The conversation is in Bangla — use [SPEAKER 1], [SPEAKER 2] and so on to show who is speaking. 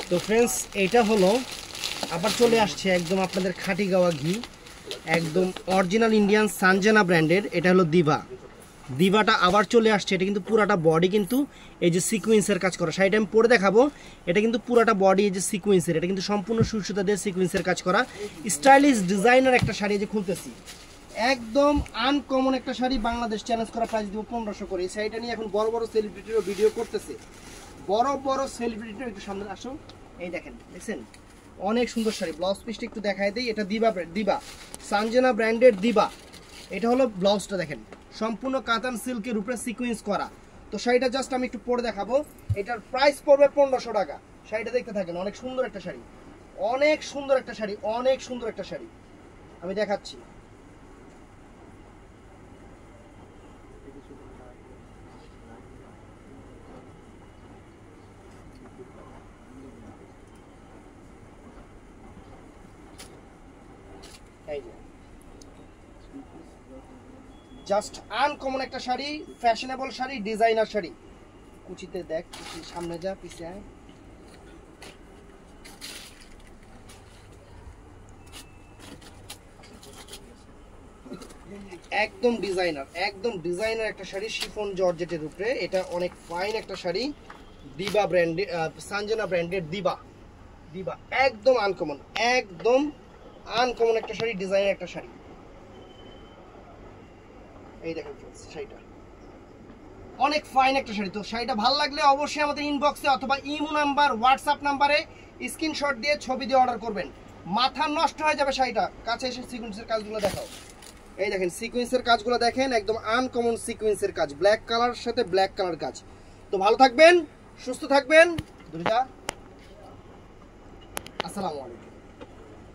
[SPEAKER 1] তো ফ্রেন্ডস এটা হলো আবার চলে আসছে একদম আপনাদের খাঁটি গাওয়া ঘি, একদম অরিজিনাল ইন্ডিয়ান সানজানা ব্র্যান্ডের। এটা হলো দিভাটা আবার চলে আসছে। এটা কিন্তু পুরাটা বডি কিন্তু এই যে সিকোয়েন্সের কাজ করা, শাড়িটা আমি পরে দেখাবো। এটা কিন্তু পুরাটা বডি এই যে সিকোয়েন্সের, এটা কিন্তু সম্পূর্ণ সুতা দিয়ে সিকোয়েন্সের কাজ করা, স্টাইলিশ ডিজাইনার একটা শাড়ি যে খুলতেছি। একদম আনকমন একটা শাড়ি, বাংলাদেশ চ্যালেঞ্জ করা, প্রাইস দিব 1500 করে। এই শাড়িটা নিয়ে এখন বড় বড় সেলিব্রিটিরও ভিডিও করতেছে, বড় বড় সেলিব্রিটির। একটু সামনে আসো, এই দেখেন, দেখছেন অনেক সুন্দর শাড়ি। ব্লাউজ পিসটা একটু দেখাই দিই। এটা দিবা সানজানা ব্র্যান্ডের দিবা। এটা হলো ব্লাউজটা দেখেন, সম্পূর্ণ কাতান সিল্কের উপরে সিকোয়েন্স করা। তো শাড়িটা জাস্ট আমি একটু পরে দেখাবো। এটার প্রাইস পড়বে 1500 টাকা। শাড়িটা দেখতে থাকেন, অনেক সুন্দর একটা শাড়ি, অনেক সুন্দর একটা শাড়ি, অনেক সুন্দর একটা শাড়ি। আমি দেখাচ্ছি। এই যে জাস্ট আনকমন একটা শাড়ি, ফ্যাশনেবল শাড়ি, ডিজাইনার শাড়ি। কুচিতে দেখ, সামনে যা, পিছে আয়। একদম ডিজাইনার একটা শাড়ি, শিফন জর্জেটের উপরে। এটা অনেক ফাইন একটা শাড়ি, দিবা ব্র্যান্ডের, সানজানা ব্র্যান্ডের দিবা। একদম আনকমন একটা শাড়ি, ডিজাইনার একটা শাড়ি। এই দেখেন শাড়িটা অনেক ফাইন একটা শাড়ি। তো শাড়িটা ভালো লাগলে অবশ্যই আমাদের ইনবক্সে অথবা ইমো নাম্বার, হোয়াটসঅ্যাপ নাম্বারে স্ক্রিনশট দিয়ে ছবি দিয়ে অর্ডার করবেন। মাথা নষ্ট হয়ে যাবে শাড়িটা। কাছে এসে সিকোয়েন্সের কাজগুলো দেখাও। এই দেখেন সিকোয়েন্সের কাজগুলো দেখেন, একদম আনকমন সিকোয়েন্সের কাজ, ব্ল্যাক কালার সাথে ব্ল্যাক কালার কাজ। তো ভালো থাকবেন, সুস্থ থাকবেন, আসসালামু আলাইকুম।